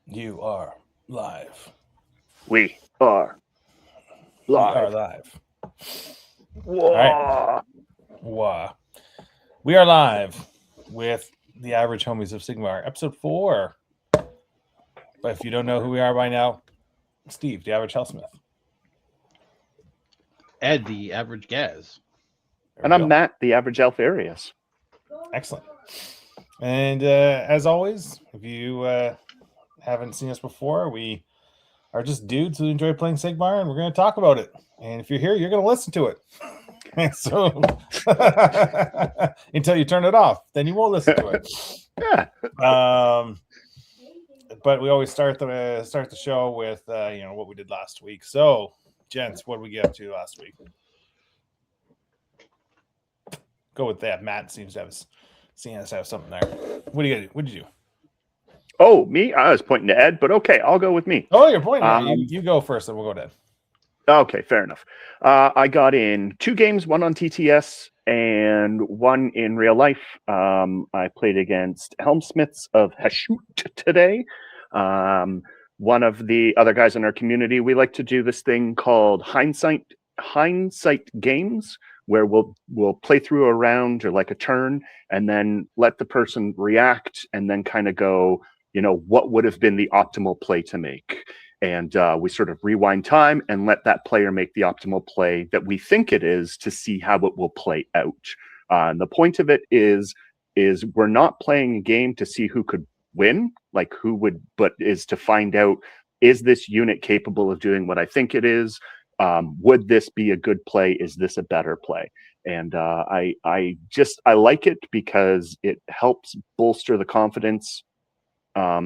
You are live. We are We are live. live. All right. Whoa. Wow. We are live with the Average Homies of Sigmar, episode 4. But if you don't know who we are by now, Steve, the Average Hellsmith. Ed, the average Gaz. And I'm Matt, the average Alfarius. Excellent. And as always, if you haven't seen us before, we are just dudes who enjoy playing Sigmar, and we're going to talk about it. And if you're here, you're going to listen to it. So until you turn it off, then you won't listen to it. Yeah. But we always start the show with what we did last week. So, gents, what did we get up to last week? Go with that. Matt seems to have something there. What do you do? What did you do? Oh, me? I was pointing to Ed, but okay, I'll go with me. Oh, you're pointing. You go first, then we'll go to Ed. Okay, fair enough. I got in 2 games, one on TTS and one in real life. I played against Helmsmiths of Hashut today. One of the other guys in our community, we like to do this thing called hindsight games, where we'll play through a round or like a turn and then let the person react and then kind of go, what would have been the optimal play to make. And we sort of rewind time and let that player make the optimal play that we think it is to see how it will play out. And the point of it is we're not playing a game to see who could win, but is to find out, is this unit capable of doing what I think it is? Would this be a good play? Is this a better play? And I like it because it helps bolster the confidence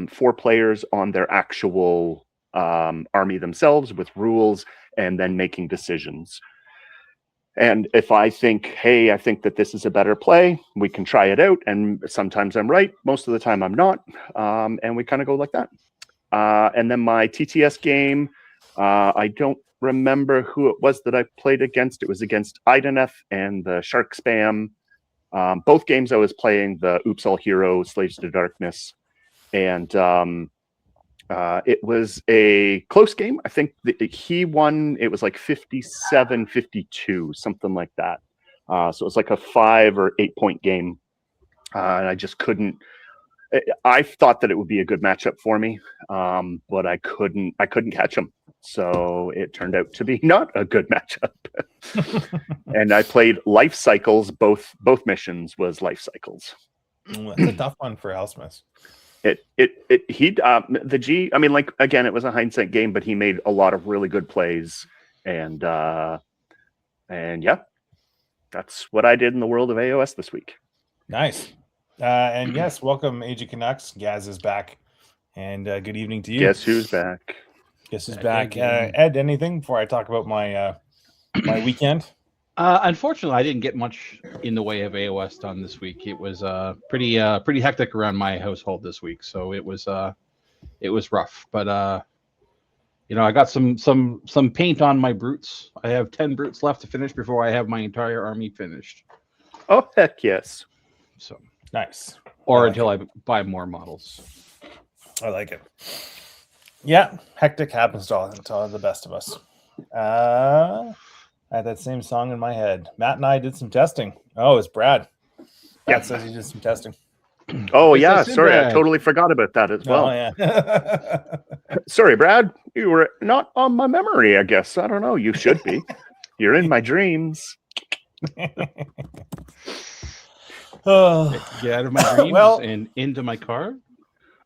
for players on their actual army themselves with rules and then making decisions. And if I think, hey, I think that this is a better play, we can try it out. And sometimes I'm right. Most of the time I'm not. And we kind of go like that. And then my TTS game, I don't remember who it was that I played against. It was against Ideneth and the Shark Spam. Both games I was playing the Oops All Hero, Slaves to Darkness. And it was a close game. I think he won. It was like 57-52, something like that. So it was like a 5 or 8 point game. And I just couldn't. I thought that it would be a good matchup for me, but I couldn't catch him. So it turned out to be not a good matchup. And I played Life Cycles. Both missions was Life Cycles. That's a tough one for Hellsmiths. The G, I mean, again, it was a hindsight game, but he made a lot of really good plays, and yeah, that's what I did in the world of AOS this week. Nice. And yes, welcome AG Canucks. Gaz is back, and good evening to you. Guess who's back? Ed, anything before I talk about my my weekend? Unfortunately, I didn't get much in the way of AOS done this week. It was pretty hectic around my household this week, so it was rough. But I got some paint on my brutes. I have 10 brutes left to finish before I have my entire army finished. Oh heck yes! So nice. Or until I buy more models. I like it. Yeah, hectic happens to the best of us. I had that same song in my head. Matt and I did some testing. Oh, it's Brad. Brad says he did some testing. Oh, yeah. Sorry, Brad. I totally forgot about that as well. Oh, yeah. Sorry, Brad. You were not on my memory, I guess. I don't know. You should be. You're in my dreams. Get out of my dreams and into my car.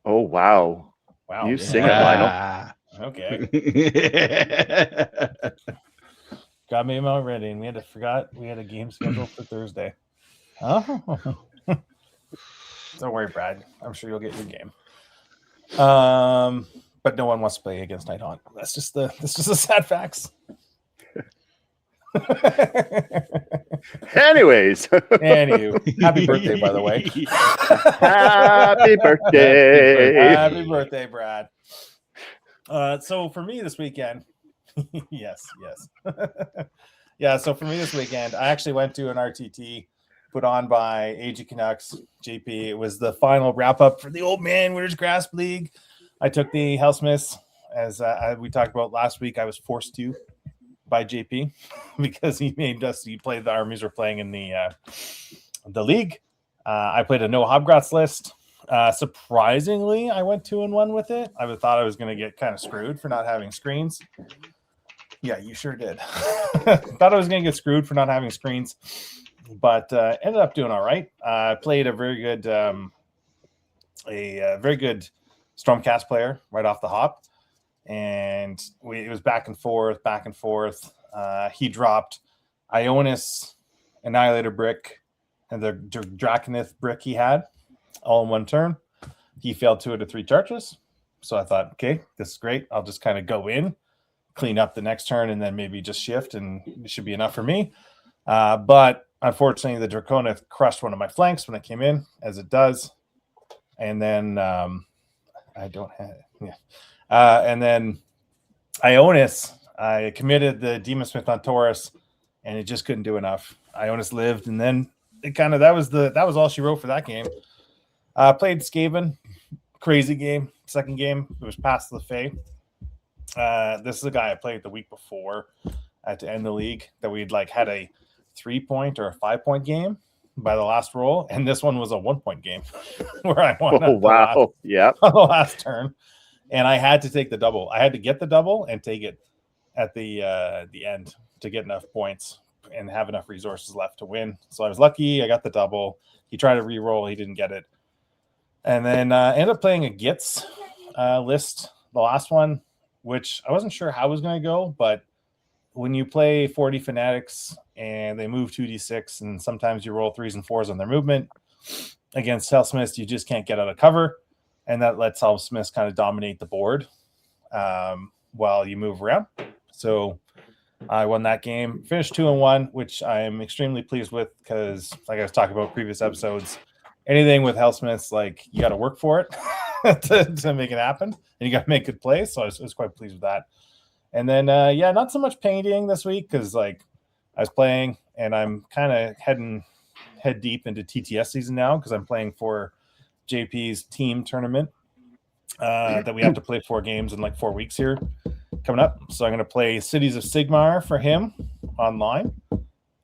Oh, wow. Wow. You sing it, Lionel. Okay. Got me ready, and we had a game scheduled for Thursday. Oh, don't worry, Brad. I'm sure you'll get your game. But no one wants to play against Night Haunt. That's just the sad facts. Anyways, happy birthday, by the way. Happy birthday. Happy birthday, Brad. So for me this weekend. yes. Yeah, so for me this weekend, I actually went to an RTT put on by AG Canucks, JP. It was the final wrap-up for the Old Man Wears Grasp League. I took the Hellsmiths, as we talked about last week. I was forced to by JP because he made us. He played the armies we're playing in the league. I played a no Hobgrots list. Surprisingly, I went 2-1 with it. I thought I was going to get kind of screwed for not having screens. Yeah, you sure did. Thought I was going to get screwed for not having screens, but ended up doing all right. Played a very good, very good Stormcast player right off the hop, and it was back and forth, back and forth. He dropped Ionis Annihilator Brick and the Draconith Brick he had all in one turn. He failed 2 out of 3 charges. So I thought, okay, this is great. I'll just kind of go in, clean up the next turn, and then maybe just shift, and it should be enough for me. But unfortunately, the Draconith crushed one of my flanks when I came in, as it does. And then I don't have it. Yeah. And then Ionis, I committed the Demon Smith on Taurus, and it just couldn't do enough. Ionis lived, and then it kind of that was all she wrote for that game. Played Skaven, crazy game. Second game, it was past the Fae. This is a guy I played the week before to end the league that we'd had a 3-point or a 5-point game by the last roll, and this one was a 1-point game where I won. Oh wow! Yeah, on the last turn, and I had to take the double. I had to get the double and take it at the end to get enough points and have enough resources left to win. So I was lucky. I got the double. He tried to re-roll. He didn't get it. And then ended up playing a Gits list, the last one, which I wasn't sure how it was going to go. But when you play 40 Fanatics and they move 2d6, and sometimes you roll 3s and 4s on their movement, against Hellsmiths, you just can't get out of cover. And that lets Hellsmiths kind of dominate the board while you move around. So I won that game, finished 2-1, which I am extremely pleased with because, like I was talking about previous episodes, anything with Hellsmiths, you got to work for it to make it happen, and you got to make good plays. So I was quite pleased with that. And then, not so much painting this week because, I was playing, and I'm kind of head deep into TTS season now because I'm playing for JP's team tournament that we have to play 4 games in 4 weeks here coming up. So I'm going to play Cities of Sigmar for him online.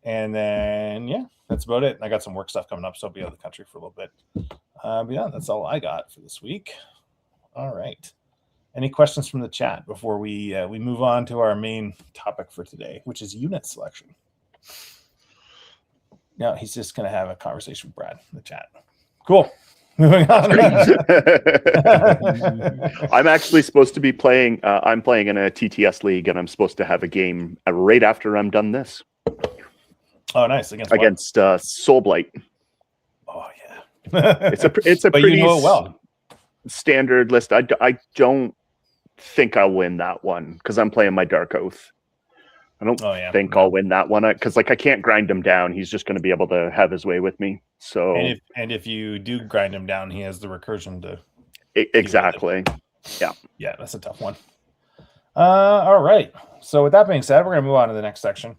And then, that's about it. I got some work stuff coming up, so I'll be out of the country for a little bit. But that's all I got for this week. All right. Any questions from the chat before we move on to our main topic for today, which is unit selection? No, he's just going to have a conversation with Brad in the chat. Cool. Moving on. I'm actually supposed to be playing. I'm playing in a TTS league, and I'm supposed to have a game right after I'm done this. Oh, nice. Against Soulblight. Oh, yeah. It's a but pretty you know it well. Standard list. I don't think I'll win that one because I'm playing my Dark Oath. I don't think I'll win that one because I can't grind him down. He's just going to be able to have his way with me. So if you do grind him down, he has the recursion to exactly. Yeah, that's a tough one. All right. So with that being said, we're going to move on to the next section.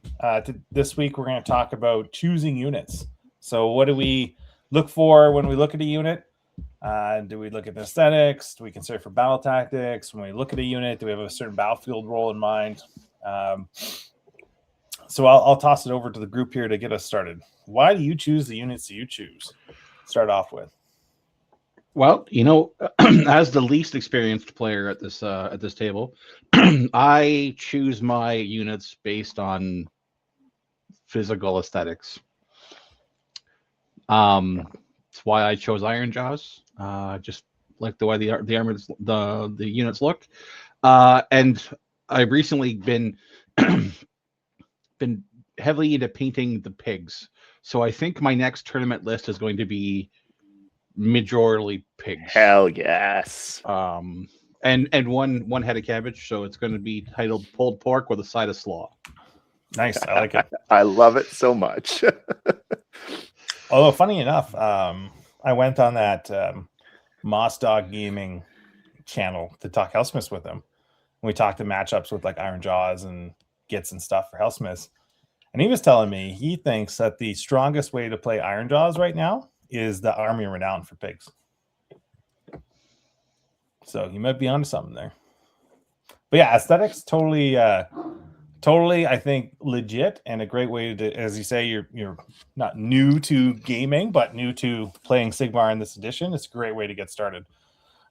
This week we're going to talk about choosing units. So what do we look for when we look at a unit? Do we look at the aesthetics? Do we consider for battle tactics? When we look at a unit, do we have a certain battlefield role in mind? So I'll toss it over to the group here to get us started. Why do you choose the units that you choose? Start off with. Well, as the least experienced player at this table, I choose my units based on physical aesthetics. That's why I chose Iron Jaws. Just like the way the armors, the units look, and I've recently been heavily into painting the pigs. So I think my next tournament list is going to be majorly pigs. Hell yes. And one head of cabbage, so it's going to be titled pulled pork with a side of slaw. Nice, I like it. I love it so much. Although funny enough, I went on that Moss Dog Gaming channel to talk Hellsmiths with him. We talked to matchups with Iron Jaws and Gits and stuff for Hellsmiths. And he was telling me he thinks that the strongest way to play Iron Jaws right now is the Army Renown for pigs. So you might be onto something there. But yeah, aesthetics totally, I think legit and a great way to, as you say, you're not new to gaming, but new to playing Sigmar in this edition. It's a great way to get started.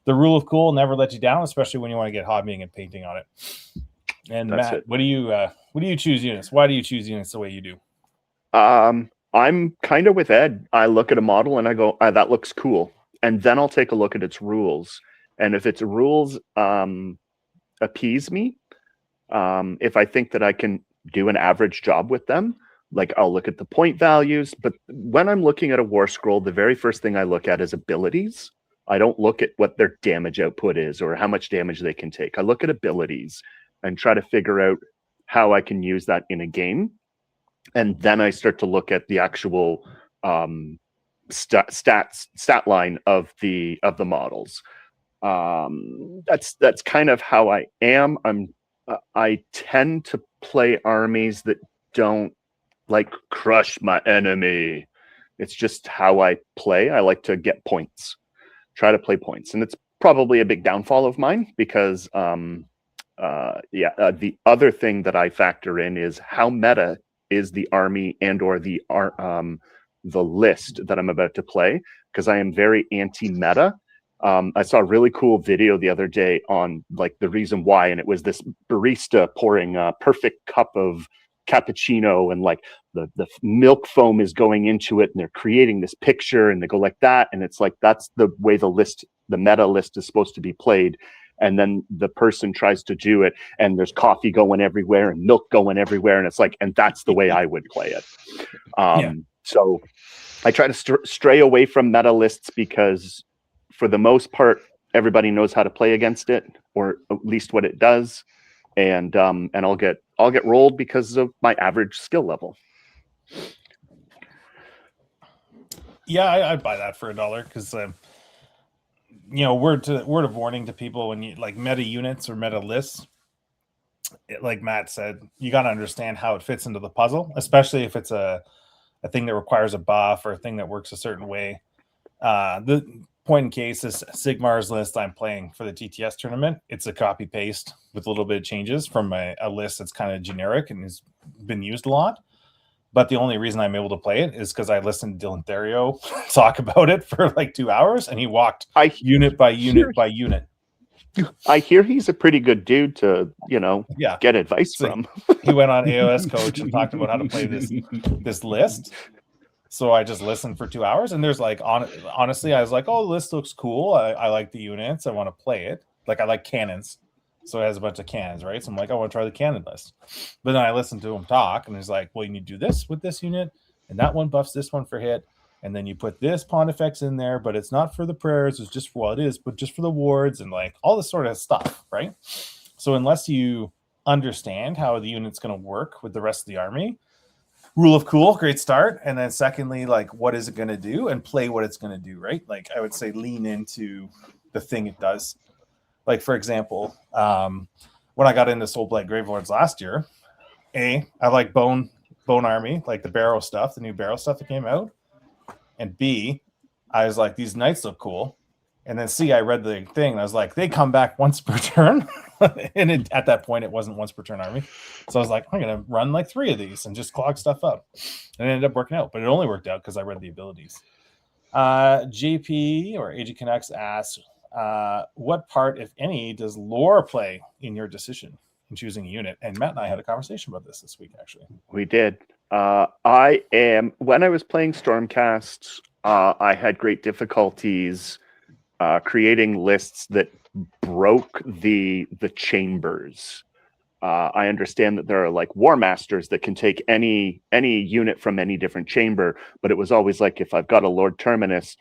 The rule of cool never let you down, especially when you want to get hobbying and painting on it. And That's Matt, it. what do you choose units? Why do you choose units the way you do? I'm kind of with Ed. I look at a model and I go, that looks cool. And then I'll take a look at its rules. And if its rules appease me, if I think that I can do an average job with them, like I'll look at the point values. But when I'm looking at a war scroll, the very first thing I look at is abilities. I don't look at what their damage output is or how much damage they can take. I look at abilities and try to figure out how I can use that in a game. And then I start to look at the actual stat line of the models. That's kind of how I am. I tend to play armies that don't like crush my enemy. It's just how I play. I like to get points, try to play points, and it's probably a big downfall of mine because the other thing that I factor in is how meta is the army and or the list that I'm about to play, because I am very anti-meta. I saw a really cool video the other day on like the reason why, and it was this barista pouring a perfect cup of cappuccino, and like the milk foam is going into it, and they're creating this picture, and they go like that, and it's like that's the way the meta list is supposed to be played. And then the person tries to do it, and there's coffee going everywhere and milk going everywhere, and it's like, and that's the way I would play it. So I try to stray away from meta lists because, for the most part, everybody knows how to play against it, or at least what it does, and I'll get rolled because of my average skill level. Yeah, I'd buy that for $1 because word of warning to people when you like meta units or meta lists. Like Matt said, you got to understand how it fits into the puzzle, especially if it's a thing that requires a buff or a thing that works a certain way. The point in case is Sigmar's list I'm playing for the TTS tournament. It's a copy paste with a little bit of changes from a list that's kind of generic and has been used a lot. But the only reason I'm able to play it is because I listened to Dylan Therio talk about it for like 2 hours, and he walked unit by unit by unit. I hear he's a pretty good dude to, get advice from. He went on AOS Coach and talked about how to play this list. So I just listened for 2 hours, and there's like, honestly, I was like, oh, the list looks cool. I like the units. I want to play it. Like, I like cannons. So it has a bunch of cannons, right? So I'm like, I want to try the cannon list. But then I listened to him talk, and he's like, well, you need to do this with this unit, and that one buffs this one for hit. And then you put this Pontifex in there, but it's not for the prayers. It's just for, well, it is, but just for the wards and like all this sort of stuff, right? So unless you understand how the unit's going to work with the rest of the army, rule of cool, great start. And then secondly, like, what is it going to do, and play what it's going to do, right? Like, I would say lean into the thing it does. Like, for example, when I got into Soul Blight Gravelords last year, I like Bone Army, like the Barrow stuff, the new Barrow stuff that came out. And B, I was like, these knights look cool. And then C, I read the thing, and I was like, they come back once per turn. And at that point, it wasn't once per turn army. So I was like, I'm going to run like 3 of these and just clog stuff up. And it ended up working out. But it only worked out because I read the abilities. JP or AG Connects asks, what part, if any, does lore play in your decision in choosing a unit? And Matt and I had a conversation about this week, actually. We did. When I was playing Stormcast, I had great difficulties creating lists that broke the chambers. I understand that there are like war masters that can take any unit from any different chamber, but it was always like, if I've got a Lord Terminus,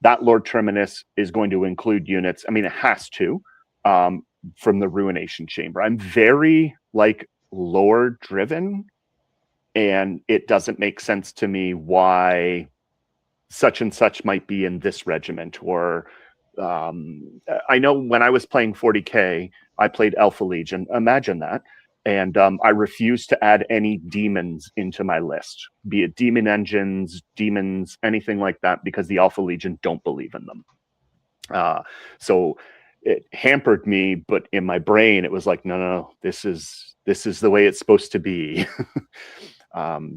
that Lord Terminus is going to include units. I mean, it has to, from the Ruination Chamber. I'm very like lore driven, and it doesn't make sense to me why such and such might be in this regiment. Or I know when I was playing 40K, I played Alpha Legion. Imagine that. And I refused to add any demons into my list, be it demon engines, demons, anything like that, because the Alpha Legion don't believe in them. So it hampered me, but in my brain it was like, no, this is the way it's supposed to be.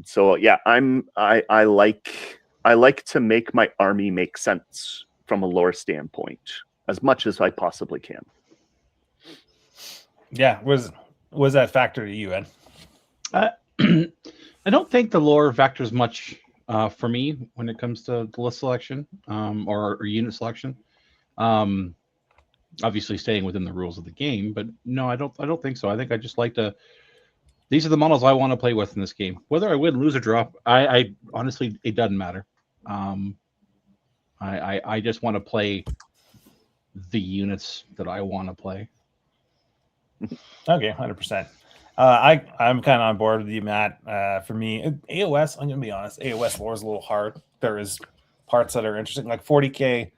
So yeah, I like to make my army make sense from a lore standpoint as much as I possibly can. Yeah, was that factor to you, Ed? I don't think the lore factors much for me when it comes to the list selection or unit selection. Obviously, staying within the rules of the game, but no, I don't think so. I think I just like to. These are the models I want to play with in this game. Whether I win, lose, or draw, I honestly, it doesn't matter. I just want to play the units that I want to play. Okay, 100%. I'm kind of on board with you, Matt. For me, AOS, I'm gonna be honest, AOS lore is a little hard. There is parts that are interesting, like 40K.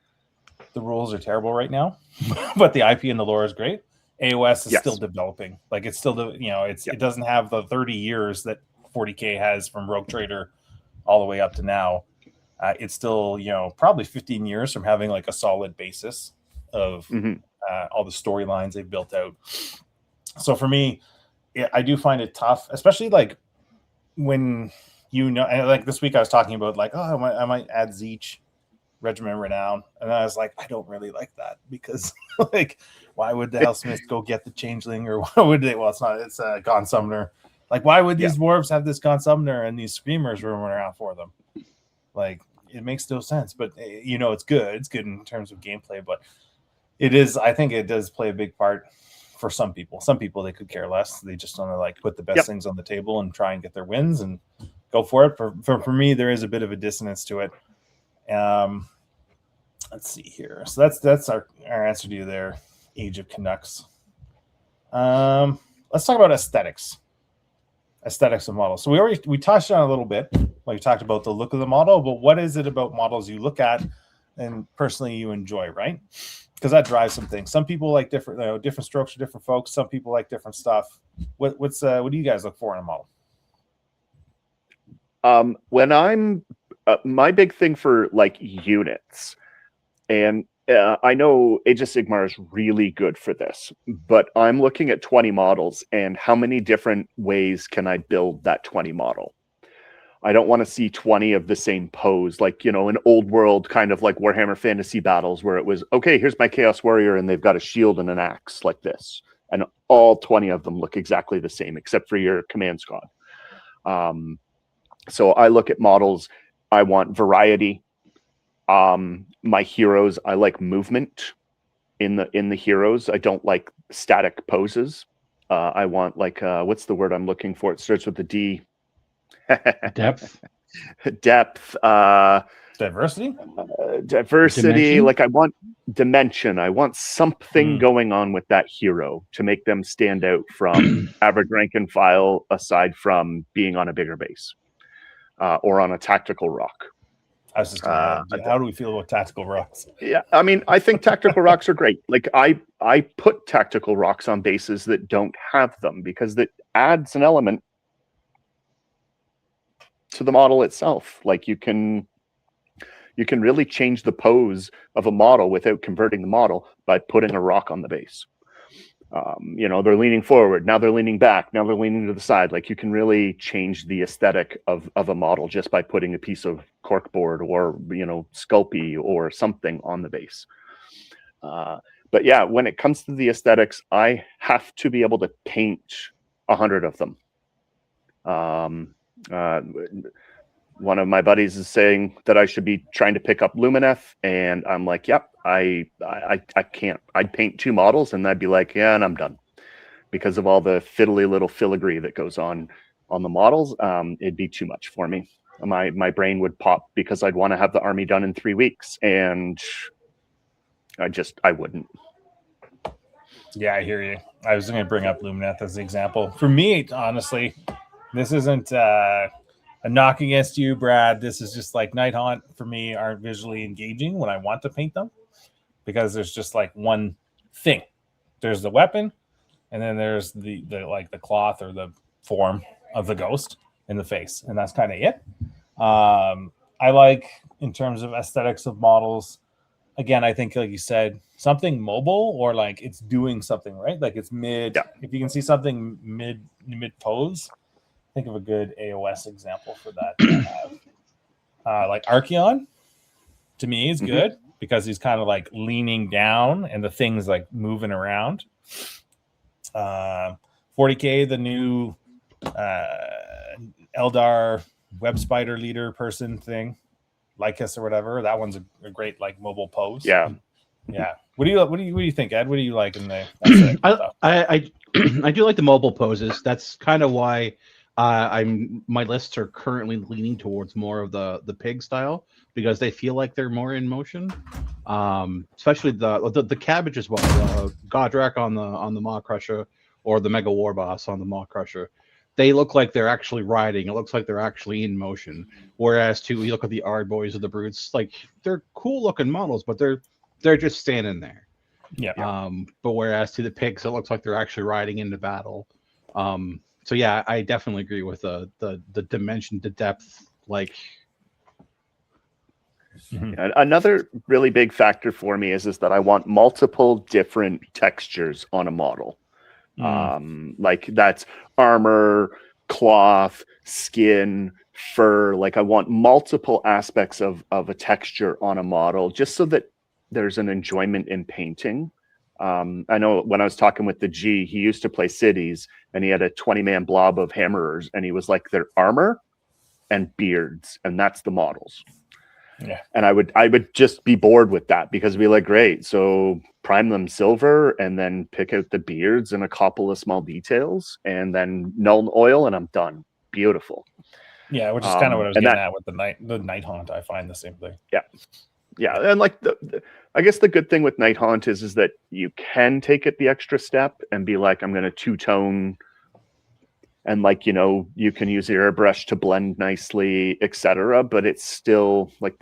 The rules are terrible right now, but the IP and the lore is great. AOS is still developing. Like it's still it doesn't have the 30 years that 40K has from Rogue Trader all the way up to now. It's still probably 15 years from having like a solid basis of all the storylines they've built out. So for me, I do find it tough, especially like when and like this week I was talking about like, oh, I might add Zeech, Regiment Renown, and I was like, I don't really like that because like, why would the Hellsmiths go get the Changeling, or why would they? Well, it's a Gaunt Summoner. Like, why would these dwarves have this Gaunt Summoner and these Screamers roaming around for them? Like, it makes no sense. But it's good. It's good in terms of gameplay, but it is. I think it does play a big part for some people. Some people, they could care less. They just want to like put the best things on the table and try and get their wins and go for it. For me, there is a bit of a dissonance to it. Let's see here. So that's our answer to you there, Age of Canucks. Let's talk about aesthetics of models. So we touched on a little bit. We talked about the look of the model, but what is it about models you look at and personally you enjoy, right? Because that drives some things. Some people like different strokes for different folks. Some people like different stuff. What do you guys look for in a model? When I'm my big thing for like units, and I know Age of Sigmar is really good for this, but I'm looking at 20 models and how many different ways can I build that 20 model? I don't want to see 20 of the same pose, like, an old world kind of like Warhammer Fantasy Battles where it was, okay, here's my Chaos Warrior and they've got a shield and an axe like this. And all 20 of them look exactly the same except for your command squad. So I look at models. I want variety. My heroes, I like movement in the heroes. I don't like static poses. I want like what's the word I'm looking for? It starts with a D. Depth. Diversity. Diversity. Like I want dimension. I want something going on with that hero to make them stand out from average rank and file, aside from being on a bigger base or on a tactical rock. I was just gonna add, how do we feel about tactical rocks? Yeah, I mean, I think tactical rocks are great. Like I put tactical rocks on bases that don't have them because that adds an element to the model itself. Like you can really change the pose of a model without converting the model by putting a rock on the base. They're leaning forward, now they're leaning back, now they're leaning to the side. Like you can really change the aesthetic of a model just by putting a piece of corkboard or Sculpey or something on the base. But yeah, when it comes to the aesthetics, I have to be able to paint 100 of them. One of my buddies is saying that I should be trying to pick up Lumineth, and I'm like, yep, I can't. I'd paint 2 models, and I'd be like, yeah, and I'm done, because of all the fiddly little filigree that goes on the models. It'd be too much for me. My brain would pop because I'd want to have the army done in 3 weeks, and I wouldn't. Yeah, I hear you. I was going to bring up Lumineth as an example. For me, honestly, this isn't a knock against you, Brad. This is just like Night Haunt for me aren't visually engaging when I want to paint them, because there's just like one thing. There's the weapon, and then there's the cloth or the form of the ghost in the face, and that's kind of it. I like, in terms of aesthetics of models, again, I think like you said, something mobile or like it's doing something, right? Like it's mid. Yeah. If you can see something mid pose, think of a good AOS example for that. Like Archeon, to me, is good because he's kind of like leaning down and the thing's like moving around. 40K, the new Eldar web spider leader person thing, Lycus or whatever. That one's a great like mobile pose. Yeah. Yeah. What do you think, Ed? What do you like in the stuff? I do like the mobile poses. That's kind of why my lists are currently leaning towards more of the pig style because they feel like they're more in motion. Especially the cabbage as well. The Godrak on the Maw Crusher or the Mega War Boss on the Maw Crusher. They look like they're actually riding. It looks like they're actually in motion. Whereas you look at the Ard Boys or the Brutes, like they're cool looking models, but they're just standing there. Yeah. But whereas to the pigs, it looks like they're actually riding into battle. So yeah, I definitely agree with the dimension, the depth. Like another really big factor for me is that I want multiple different textures on a model. Like that's armor, cloth, skin, fur. Like I want multiple aspects of a texture on a model just so that there's an enjoyment in painting. I know when I was talking with the G, he used to play cities and he had a 20-man blob of hammerers and he was like, their armor and beards, and that's the models. Yeah. And I would just be bored with that because it'd be like, great, so prime them silver and then pick out the beards and a couple of small details and then null oil and I'm done. Beautiful. Yeah, which is kind of what I was getting at with the night haunt. I find the same thing. Yeah. Yeah, and like I guess the good thing with Night Haunt is that you can take it the extra step and be like, I'm going to two-tone, and like, you know, you can use your airbrush to blend nicely, etc. But it's still like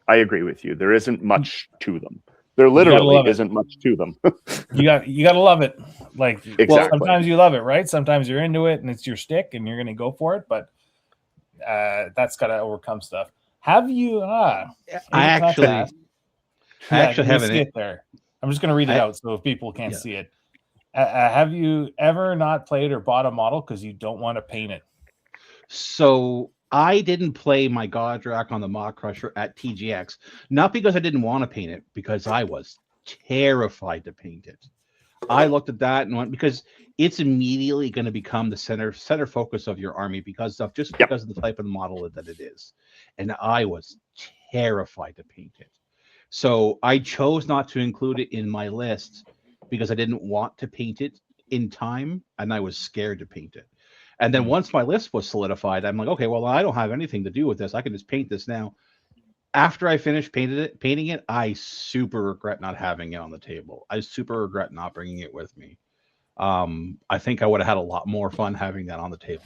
I agree with you. There isn't much to them. There literally isn't much to them. you got to love it. Like exactly. Sometimes you love it, right? Sometimes you're into it and it's your stick and you're going to go for it, but that's got to overcome stuff. Have you? I actually haven't. It there. I'm just going to read it out so if people can't see it. Have you ever not played or bought a model because you don't want to paint it? So I didn't play my Godrak on the Maw Crusher at TGX, not because I didn't want to paint it, because I was terrified to paint it. I looked at that and went, because it's immediately going to become the center focus of your army because of the type of model that it is. And I was terrified to paint it. So I chose not to include it in my list because I didn't want to paint it in time and I was scared to paint it. And then once my list was solidified, I'm like, okay, well, I don't have anything to do with this. I can just paint this now. After I finished painting it, I super regret not having it on the table. I super regret not bringing it with me. I think I would have had a lot more fun having that on the table.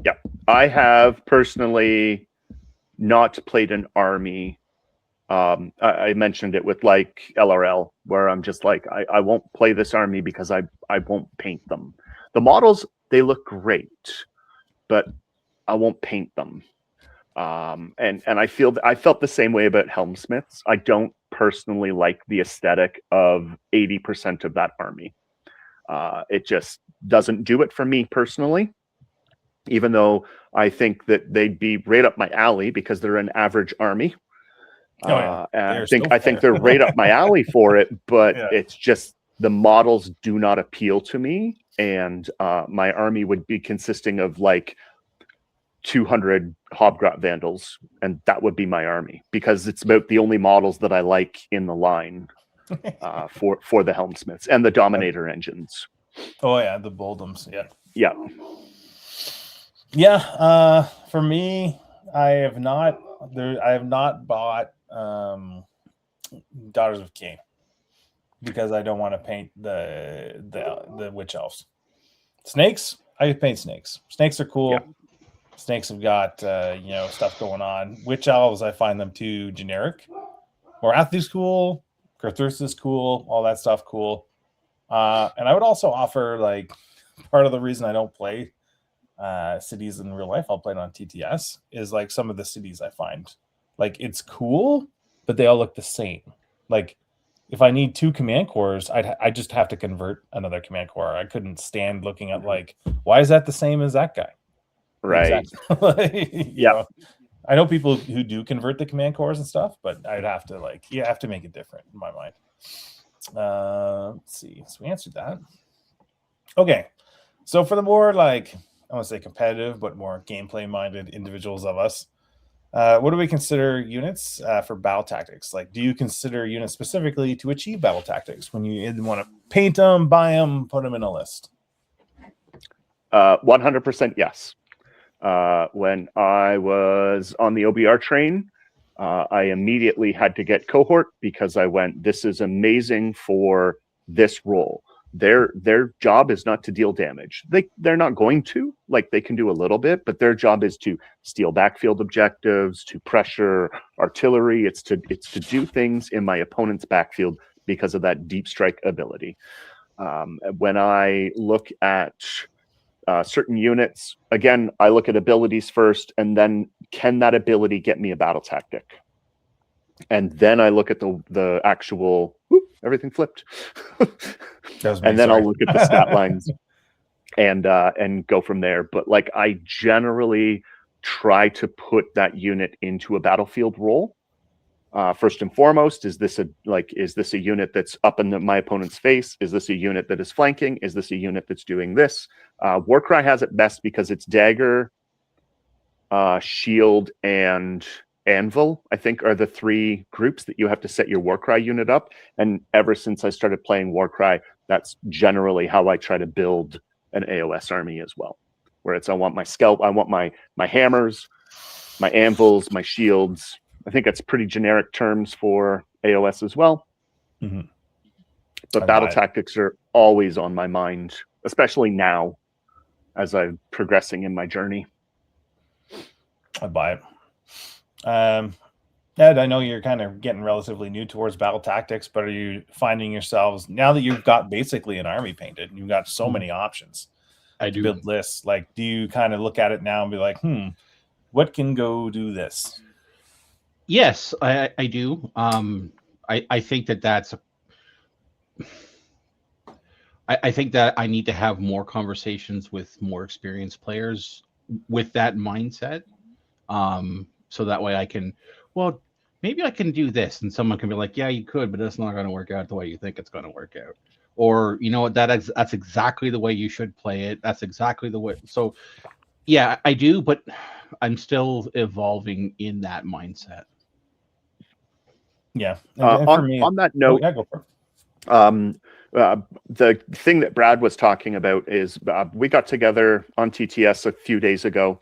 Yeah, I have personally not played an army. I mentioned it with like LRL, where I'm just like, I won't play this army because I won't paint them. The models, they look great, but I won't paint them. And I felt the same way about Helmsmiths. I don't personally like the aesthetic of 80% of that army. It just doesn't do it for me personally, even though I think that they'd be right up my alley because they're an average army. I think they're right up my alley for it, but it's just the models do not appeal to me, and my army would be consisting of like 200 Hobgrot Vandals, and that would be my army because it's about the only models that I like in the line for the Helmsmiths and the Dominator engines. Oh yeah, the Boldums, yeah. For me, I have not bought Daughters of Cain because I don't want to paint the witch elves. Snakes, I paint snakes. Snakes are cool. Snakes have got stuff going on. Witch elves, I find them too generic. Morathu's cool, Kurthus is cool, all that stuff cool. And I would also offer, like, part of the reason I don't play cities in real life, I'll play it on TTS, is like some of the cities I find like it's cool, but they all look the same. Like if I need 2 command cores, I just have to convert another command core. I couldn't stand looking at like, why is that the same as that guy? Right. Exactly. Yeah. Know, I know people who do convert the command cores and stuff, but I'd have to like, you have to make it different in my mind. Let's see. So we answered that. Okay. So for the more like, I want to say competitive, but more gameplay minded individuals of us, what do we consider units for battle tactics? Like, do you consider units specifically to achieve battle tactics when you want to paint them, buy them, put them in a list? 100% yes. When I was on the OBR train, I immediately had to get cohort because I went, this is amazing for this role. Their job is not to deal damage. They're not going to, like they can do a little bit, but their job is to steal backfield objectives, to pressure artillery. It's to do things in my opponent's backfield because of that deep strike ability. When I look at certain units, again, I look at abilities first, and then can that ability get me a battle tactic? And then I look at the actual, everything flipped. And then I'll look at the stat lines and go from there. But like I generally try to put that unit into a battlefield role. First and foremost, is this a unit that's up in my opponent's face? Is this a unit that is flanking? Is this a unit that's doing this? Warcry has it best because it's dagger, shield, and anvil, I think, are the 3 groups that you have to set your Warcry unit up. And ever since I started playing Warcry, that's generally how I try to build an AOS army as well. Where it's I want my scalp, I want my hammers, my anvils, my shields. I think that's pretty generic terms for AOS as well. Mm-hmm. But battle tactics are always on my mind, especially now as I'm progressing in my journey. I'd buy it. Ed, I know you're kind of getting relatively new towards battle tactics, but are you finding yourselves, now that you've got basically an army painted and you've got so many options to build lists, like do you kind of look at it now and be like, what can go do this? Yes, I do. I think that's I think that I need to have more conversations with more experienced players with that mindset. So that way I can, well, maybe I can do this, and someone can be like, yeah, you could, but it's not going to work out the way you think it's going to work out. Or, you know what, that's exactly the way you should play it. That's exactly the way. So yeah, I do, but I'm still evolving in that mindset. Yeah. And for me, on that note, go for it. The thing that Brad was talking about is we got together on TTS a few days ago,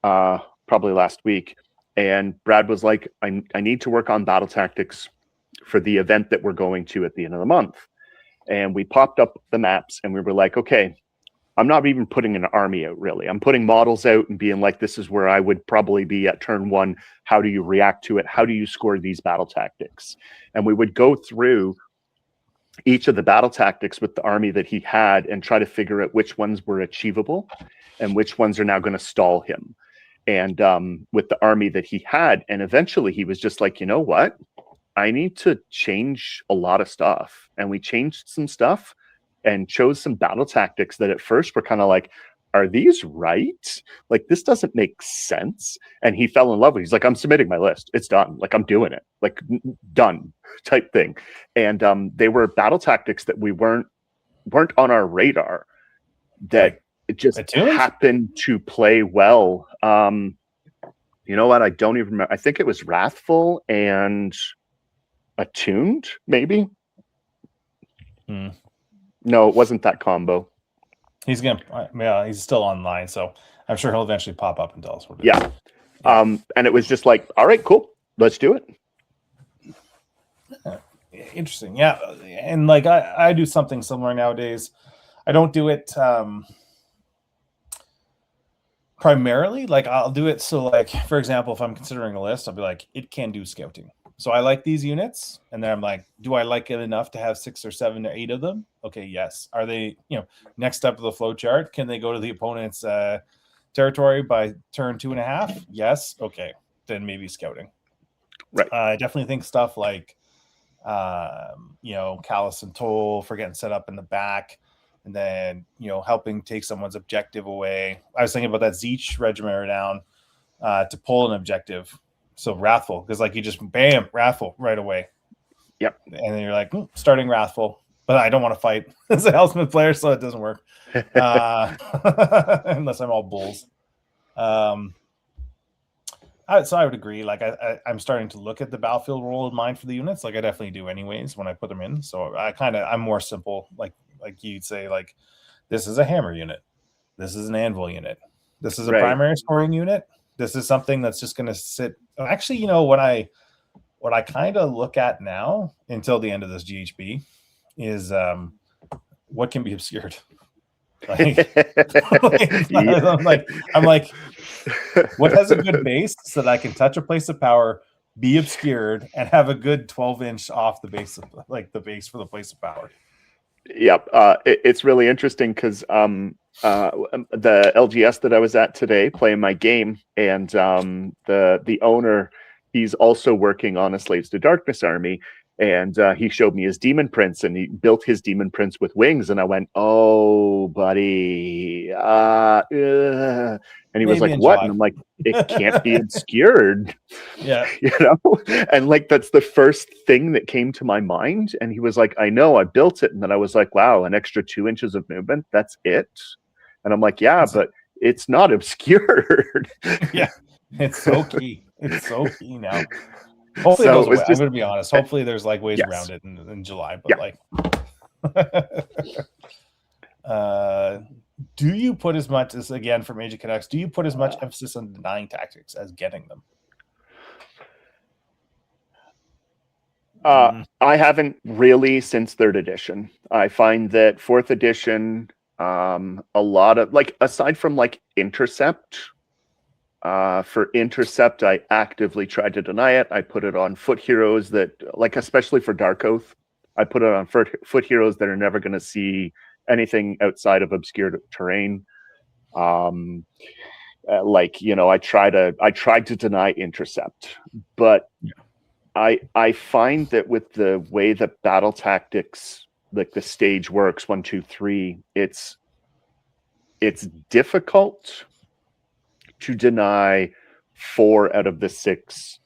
probably last week, and Brad was like, I need to work on battle tactics for the event that we're going to at the end of the month. And we popped up the maps and we were like, okay, I'm not even putting an army out, really. I'm putting models out and being like, this is where I would probably be at turn 1. How do you react to it? How do you score these battle tactics? And we would go through each of the battle tactics with the army that he had and try to figure out which ones were achievable and which ones are now going to stall him. And with the army that he had, and eventually he was just like, you know what? I need to change a lot of stuff. And we changed some stuff and chose some battle tactics that at first were kind of like, are these right? Like, this doesn't make sense. And he fell in love with it. He's like, I'm submitting my list. It's done. Like, I'm doing it. Like, done type thing. And they were battle tactics that we weren't on our radar, that it just happened to play well. You know what? I don't even remember. I think it was Wrathful and Attuned, maybe. No, it wasn't that combo. He's still online, so I'm sure he'll eventually pop up and tell us what it is. And it was just like, all right, cool, let's do it. Interesting. Yeah. And like I do something similar nowadays. I don't do it primarily. Like I'll do it so, like, for example, if I'm considering a list, I'll be like, it can do scouting. So I like these units, and then I'm like, do I like it enough to have 6 or 7 or 8 of them? Okay, yes. Are they, next step of the flow chart? Can they go to the opponent's territory by turn 2.5? Yes. Okay. than maybe scouting. Right. I definitely think stuff like, Callus and Toll for getting set up in the back, and then helping take someone's objective away. I was thinking about that Zeech Regiment down to pull an objective. So Wrathful, because like you just bam Wrathful right away. Yep. And then you're like starting Wrathful, but I don't want to fight as a Hellsmith player, so it doesn't work unless I'm all bulls. So I would agree. Like I'm starting to look at the battlefield role in mind for the units. Like I definitely do anyways when I put them in. So I'm more simple. Like you'd say, like this is a hammer unit. This is an anvil unit. This is a primary scoring unit. This is something that's just going to sit. Actually, what I kind of look at now until the end of this GHB is what can be obscured. I'm like, what has a good base so that I can touch a place of power, be obscured, and have a good 12-inch off the base of the base for the place of power. Yep. It's really interesting because the LGS that I was at today playing my game, and the owner, he's also working on a Slaves to Darkness army. And he showed me his demon prince, and he built his demon prince with wings. And I went, "Oh, buddy." And he was like, "What?" And I'm like, "It can't be obscured." Yeah. And like, that's the first thing that came to my mind. And he was like, "I know, I built it." And then I was like, "Wow, an extra 2 inches of movement. That's it." And I'm like, "Yeah, but it's not obscured." Yeah. It's so key. It's so key now. Hopefully it goes away. I'm going to be honest. Hopefully there's like ways around it in July. But do you put as much as, again, from Age of Canucks, do you put as much emphasis on denying tactics as getting them? I haven't really since 3rd edition. I find that 4th edition, a lot of, like, aside from like intercept, for intercept, I actively tried to deny it. I put it on foot heroes that, like, especially for Dark Oath, I put it on foot heroes that are never going to see anything outside of obscure terrain. I tried to deny intercept, but I find that with the way that battle tactics, like the stage works, 1, 2, 3, it's difficult to deny 4 out of the 6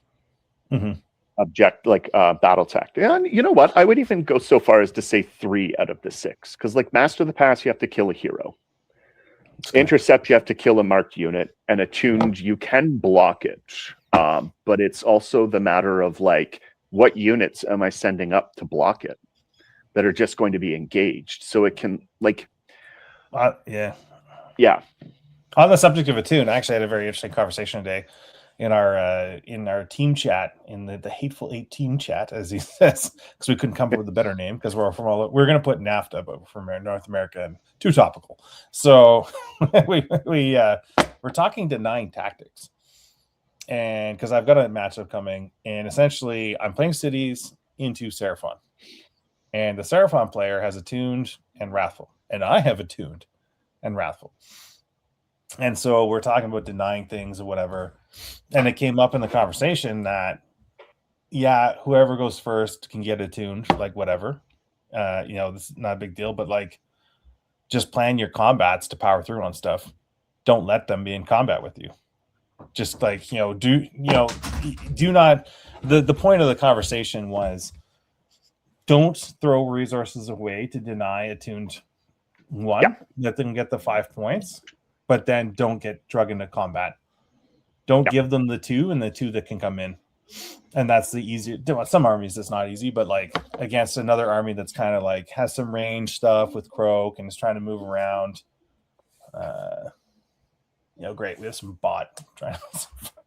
battle tactic. And you know what? I would even go so far as to say 3 out of the 6. Because like Master of the Pass, you have to kill a hero. Intercept, you have to kill a marked unit. And attuned, you can block it. But it's also the matter of like, what units am I sending up to block it that are just going to be engaged? So it can like... Yeah. On the subject of attune, I actually had a very interesting conversation today in our team chat, in the Hateful Eight team chat, as he says, because we couldn't come up with a better name because we're going to put NAFTA, but from North America, and too topical. So we're talking denying tactics, and because I've got a matchup coming, and essentially I'm playing cities into Seraphon, and the Seraphon player has attuned and Wrathful, and I have attuned and Wrathful. And so we're talking about denying things or whatever. And it came up in the conversation that, whoever goes first can get attuned, like whatever. This is not a big deal, but like just plan your combats to power through on stuff. Don't let them be in combat with you. Just like, do not, the point of the conversation was don't throw resources away to deny attuned one, let them get the 5 points. But then don't get drug into combat. Don't give them the 2 and the 2 that can come in. And that's the easier. Some armies it's not easy, but like against another army that's kind of like has some range stuff with Croak and is trying to move around. Great. We have some bot trying to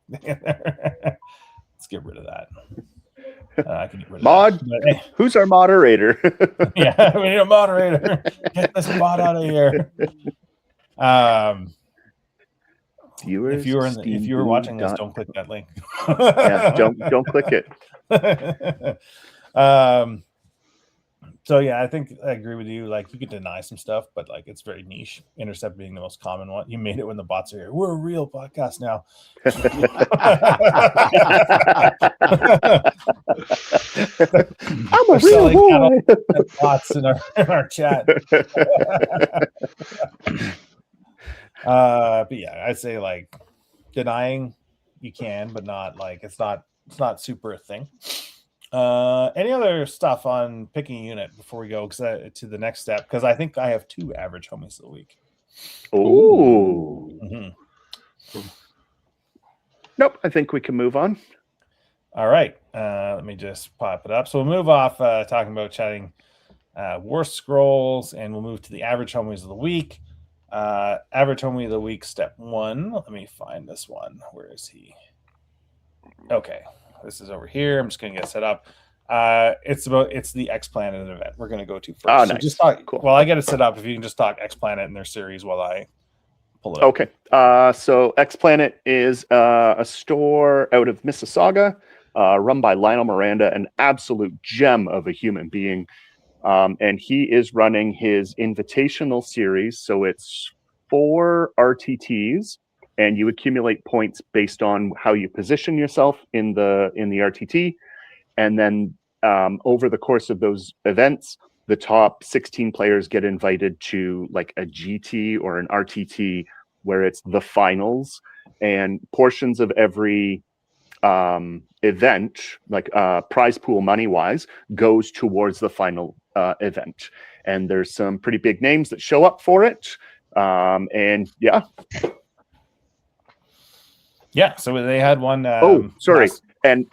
let's get rid of that. I can get rid of Mod. That. But, hey. Who's our moderator? Yeah, we need a moderator. Get this bot out of here. Viewers, if you were watching this, don't click that link. Don't click it. So yeah, I think I agree with you. Like you can deny some stuff, but like it's very niche. Intercept being the most common one. You made it when the bots are here. We're a real podcast now. I'm a We're real selling boy. bots in our chat. But yeah, I'd say like denying you can, but not like it's not super a thing. Any other stuff on picking a unit before we go to the next step? Because I think I have 2 average homies of the week. Ooh. Mm-hmm. Nope, I think we can move on. All right. Let me just pop it up. So we'll move off talking about chatting War Scrolls, and we'll move to the average homies of the week. Average homie of the week, step 1. Let me find this one. Where is he? Okay. This is over here. I'm just going to get set up. It's the X Planet event we're going to go to first. Oh, So nice. just talk. Cool. While I get it set up, if you can just talk X Planet and their series while I pull it up. Okay. So X Planet is a store out of Mississauga, run by Lionel Miranda, an absolute gem of a human being. And he is running his invitational series. So it's 4 RTTs, and you accumulate points based on how you position yourself in the RTT. And then over the course of those events, the top 16 players get invited to like a GT or an RTT where it's the finals, and portions of every event, like prize pool money wise, goes towards the final event. And there's some pretty big names that show up for it. And yeah. Yeah. So they had one. Sorry. And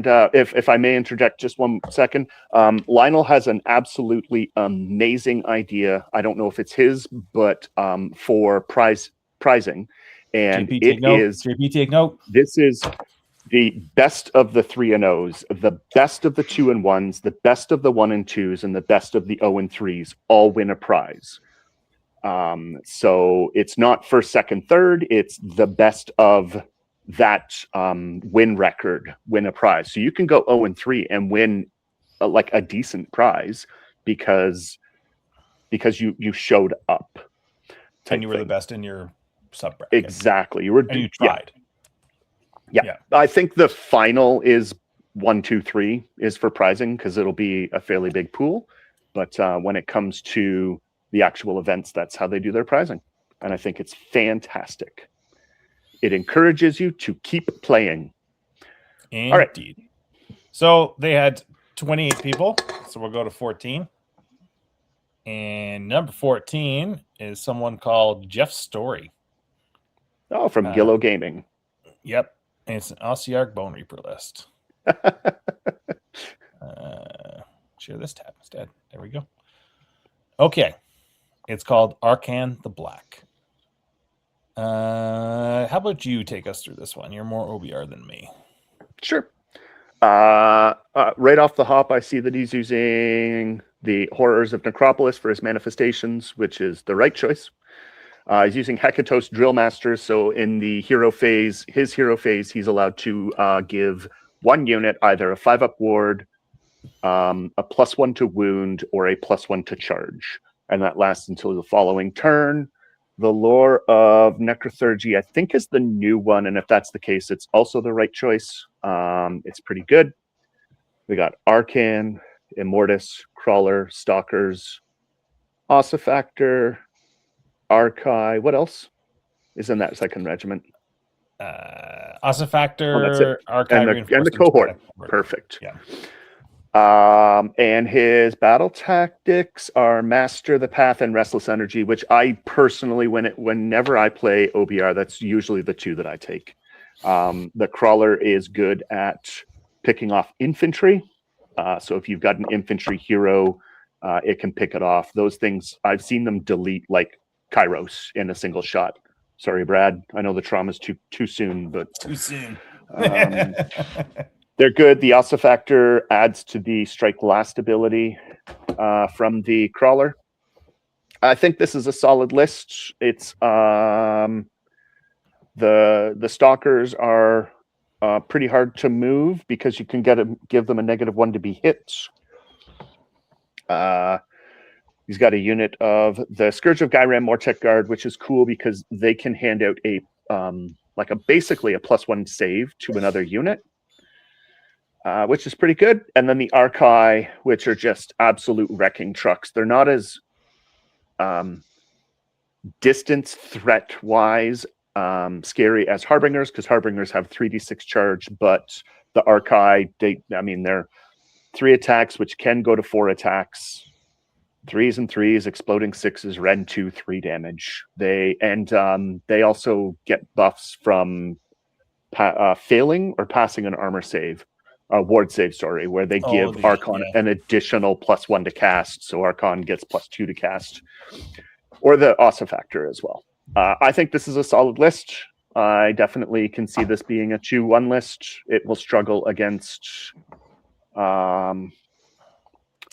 if I may interject just 1 second, Lionel has an absolutely amazing idea. I don't know if it's his, but for prizing. And JP, take note. This is the best of the 3 and O's, the best of the 2 and 1s, the best of the 1 and 2s, and the best of the 0 and 3s all win a prize. So it's not first, second, third. It's the best of that win record, win a prize. So you can go 0 and 3 and win like a decent prize because you showed up. And you were the best in your sub bracket. Exactly. You tried. Yeah. I think the final is 1, 2, 3 is for prizing because it'll be a fairly big pool. But when it comes to the actual events, that's how they do their prizing. And I think it's fantastic. It encourages you to keep playing. Indeed. All right. So they had 28 people. So we'll go to 14. And number 14 is someone called Jeff Story. Oh, from Gillo Gaming. Yep. And it's an Ossiarch Bone Reaper list. Share this tab instead. There we go. Okay. It's called Arcan the Black. How about you take us through this one? You're more OBR than me. Sure. Right off the hop, I see that he's using the Horrors of Necropolis for his manifestations, which is the right choice. He's using Hecatos Drill Masters, so in the hero phase, he's allowed to give 1 unit either a 5-up ward, a +1 to wound, or a +1 to charge. And that lasts until the following turn. The Lore of Necrothurgy, I think, is the new one, and if that's the case, it's also the right choice. It's pretty good. We got Arcan, Immortus, Crawler, Stalkers, Ossifactor, Archai. What else is in that second regiment? Ossifactor, Archai, and the cohort. Perfect. Yeah. And his battle tactics are Master the Path and Restless Energy, which I personally, whenever I play OBR, that's usually the 2 that I take. The Crawler is good at picking off infantry. So if you've got an infantry hero, it can pick it off. Those things, I've seen them delete like Kairos in a single shot. Sorry, Brad. I know the trauma's too soon, but too soon. They're good. The Ossifactor adds to the Strike Last ability from the Crawler. I think this is a solid list. It's the Stalkers are pretty hard to move because you can give them a -1 to be hit. He's got a unit of the Scourge of Gyram Mortek Guard, which is cool because they can hand out a basically a +1 save to another unit, which is pretty good. And then the Archai, which are just absolute wrecking trucks. They're not as distance threat wise scary as Harbingers, because Harbingers have 3d6 charge, but the Archai, they're 3 attacks, which can go to 4 attacks. 3s and 3s, exploding 6s, Ren 2, 3 damage. They also get buffs from failing or passing an armor save, ward save, sorry, where they give Archon an additional +1 to cast, so Archon gets +2 to cast, or the Asa factor as well. I think this is a solid list. I definitely can see this being a 2-1 list. It will struggle against.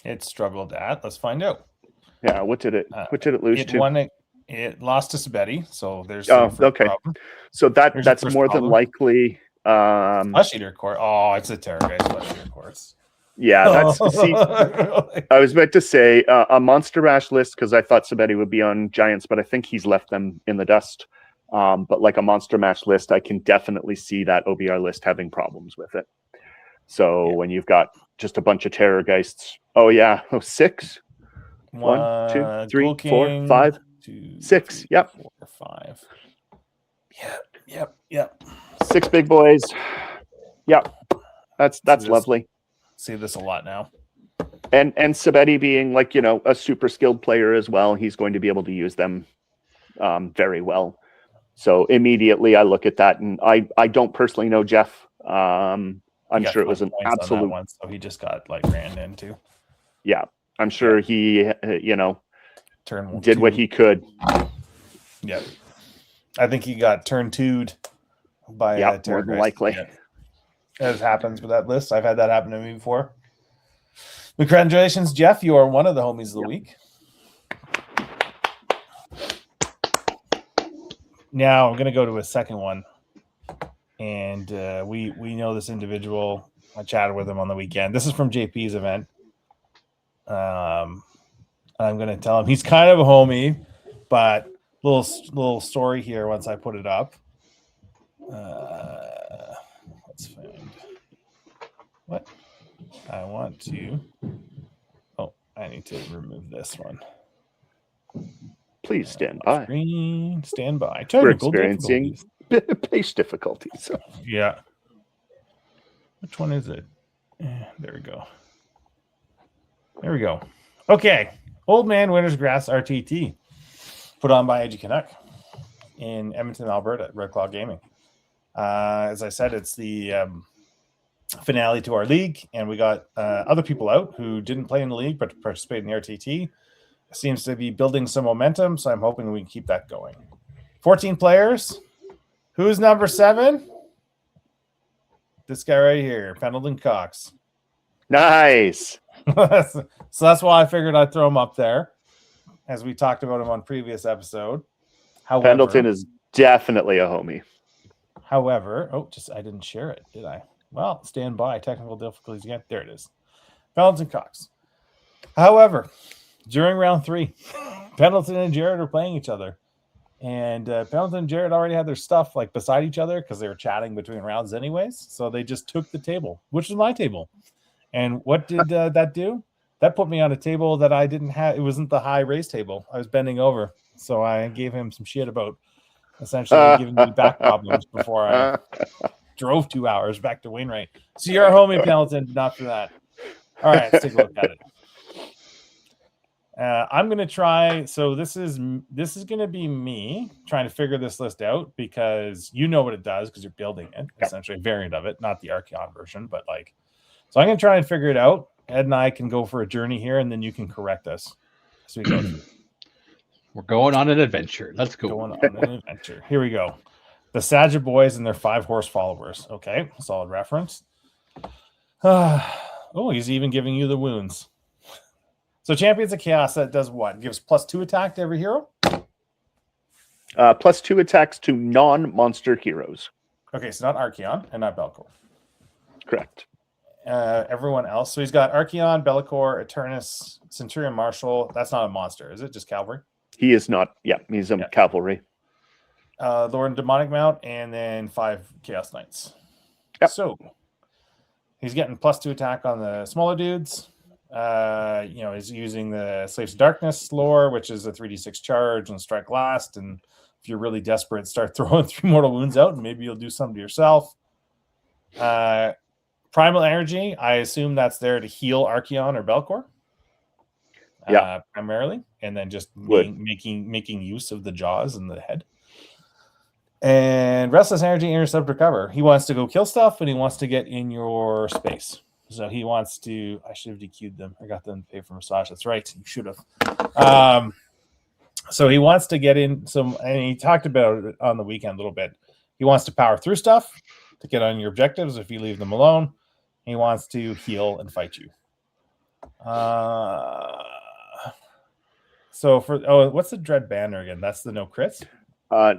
It struggled at. Let's find out. Yeah, what did it lose to? It lost to Sabeti, so there's okay. problem. So that's more than likely. Flesh Eater Court. Oh, it's a Terrorgeist Flesh Eater Courts. Yeah, that's. See, I was about to say a Monster Rash list because I thought Sabeti would be on Giants, but I think he's left them in the dust. But like a Monster Mash list, I can definitely see that OBR list having problems with it. So when you've got just a bunch of Terrorgeists, 6, 1, 2, 3, 4, 5, 6. Yep. 4, 5. Yep. 6 big boys. Yep. That's lovely. See this a lot now. And Sabeti being a super skilled player as well, he's going to be able to use them very well. So immediately I look at that, and I don't personally know Jeff. I'm sure it was an absolute one, so he just got ran into. Yeah, I'm sure he did what he could. Yeah, I think he got turn 2'd by more than likely. Yeah. As happens with that list. I've had that happen to me before. Congratulations, Jeff. You are one of the homies of the week. Now I'm going to go to a second one. And we know this individual. I chatted with him on the weekend. This is from JP's event. I'm going to tell him he's kind of a homie, but little story here once I put it up. Let's find what I want to. Oh, I need to remove this one. Please stand by. Stand by. We're experiencing pace difficulties. Yeah. Which one is it? There we go. Okay. Old Man Winter's Grass RTT. Put on by Edgy Canuck in Edmonton, Alberta, at Red Claw Gaming. As I said, it's the finale to our league, and we got other people out who didn't play in the league but participate in the RTT. It seems to be building some momentum, so I'm hoping we can keep that going. 14 players. Who's number 7? This guy right here, Pendleton Cox. Nice. So that's why I figured I'd throw him up there, as we talked about him on previous episode. However, Pendleton is definitely a homie. However, I didn't share it, did I? Well, stand by. Technical difficulties again. There it is. Pendleton Cox. However, during round 3, Pendleton and Jared are playing each other. And Pendleton and Jared already had their stuff beside each other because they were chatting between rounds anyways. So they just took the table, which was my table. And what did that do? That put me on a table that I didn't have. It wasn't the high raise table. I was bending over. So I gave him some shit about essentially giving me back problems before I drove 2 hours back to Wainwright. So you're a homie, Pendleton, not for that. All right, let's take a look at it. I'm going to try. So this is going to be me trying to figure this list out, because you know what it does because you're building it, essentially a variant of it, not the Archeon version, but so I'm going to try and figure it out. Ed and I can go for a journey here, and then you can correct us as we go through. We're going on an adventure. Let's go. Going on an adventure. Here we go. The Saja Boys and their 5 horse followers. Okay, solid reference. Oh, he's even giving you the wounds. So Champions of Chaos, that does what? Gives +2 attack to every hero? +2 attacks to non-monster heroes. Okay, so not Archeon and not Belcor. Correct. everyone else. So he's got Archeon, Bellicor, Eternus, Centurion Marshal. That's not a monster, is it? Just cavalry? He is not. Yeah, he's a cavalry. Lord Demonic Mount, and then 5 Chaos Knights. Yep. So he's getting +2 attack on the smaller dudes. He's using the Slaves of Darkness lore, which is a 3d6 charge and strike last. And if you're really desperate, start throwing 3 mortal wounds out, and maybe you'll do something to yourself. Primal Energy, I assume that's there to heal Archeon or Belcor. Primarily, and then just making use of the jaws and the head. And Restless Energy, Intercept, Recover. He wants to go kill stuff, and he wants to get in your space. So he wants to. I should have DQ'd them. I got them to pay for massage. That's right. You should have. So he wants to get in some, and he talked about it on the weekend a little bit. He wants to power through stuff to get on your objectives if you leave them alone. He wants to heal and fight you. So what's the Dread banner again? That's the no crits?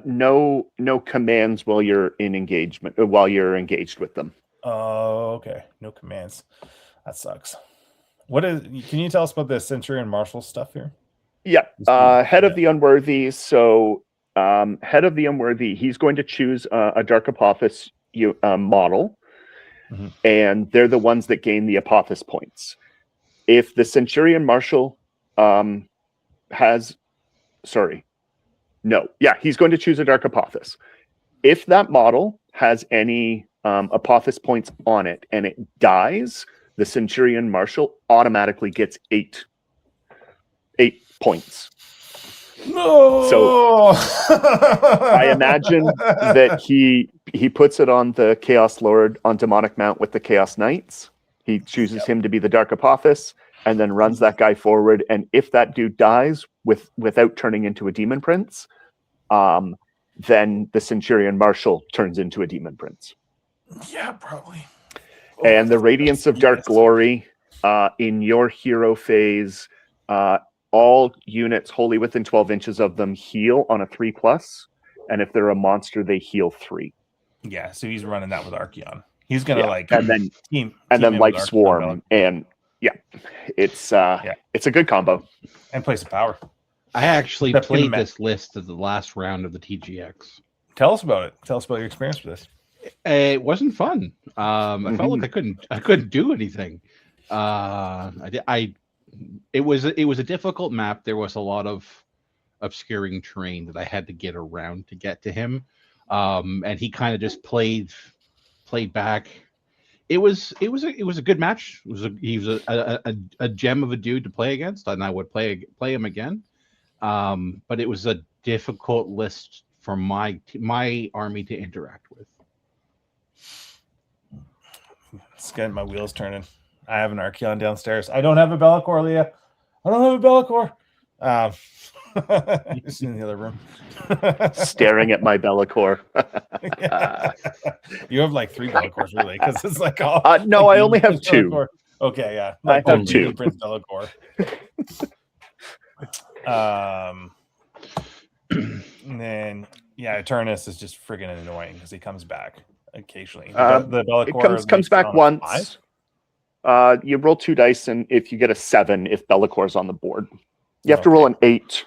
No commands while you're in engagement, while you're engaged with them. Oh, okay. No commands. That sucks. Can you tell us about the Centurion Marshal stuff here? Yeah. Head of the Unworthy. So Head of the Unworthy, he's going to choose a Dark Apophis model. Mm-hmm. And they're the ones that gain the Apophis points. If the Centurion Marshal he's going to choose a Dark Apophis. If that model has any Apophis points on it and it dies, the Centurion Marshal automatically gets 8 points. No! So I imagine that he puts it on the Chaos Lord on Demonic Mount with the Chaos Knights. He chooses him to be the Dark Apophis and then runs that guy forward. And if that dude dies without turning into a Demon Prince, then the Centurion Marshal turns into a Demon Prince. Yeah, probably. And the Radiance of Dark Glory, in your hero phase, all units wholly within 12 inches of them heal on a 3+, and if they're a monster, they heal 3. Yeah, so he's running that with Archeon. He's gonna and then Life Swarm, and it's a good combo. And place of power. I actually played this list at the last round of the TGX. Tell us about it. Tell us about your experience with this. It wasn't fun. I felt like I couldn't do anything. It was a difficult map. There was a lot of obscuring terrain that I had to get around to get to him. And he kind of just played back. It was a good match. He was a gem of a dude to play against, and I would play him again. But it was a difficult list for my army to interact with. It's getting my wheels turning. I have an Archeon downstairs. I don't have a Bellicor, Leah. I don't have a Bellicor. Just in the other room. Staring at my Bellicor. You have like 3 Bellicors, really, because it's like all. No, I only have 2. Bellicor. Okay, yeah. I have 2. Prince Bellicor. And then Eternus is just friggin' annoying because he comes back occasionally. The Bellicor comes back once. You roll 2 dice, and if you get a 7, if Bellicor's on the board, you have to roll an 8.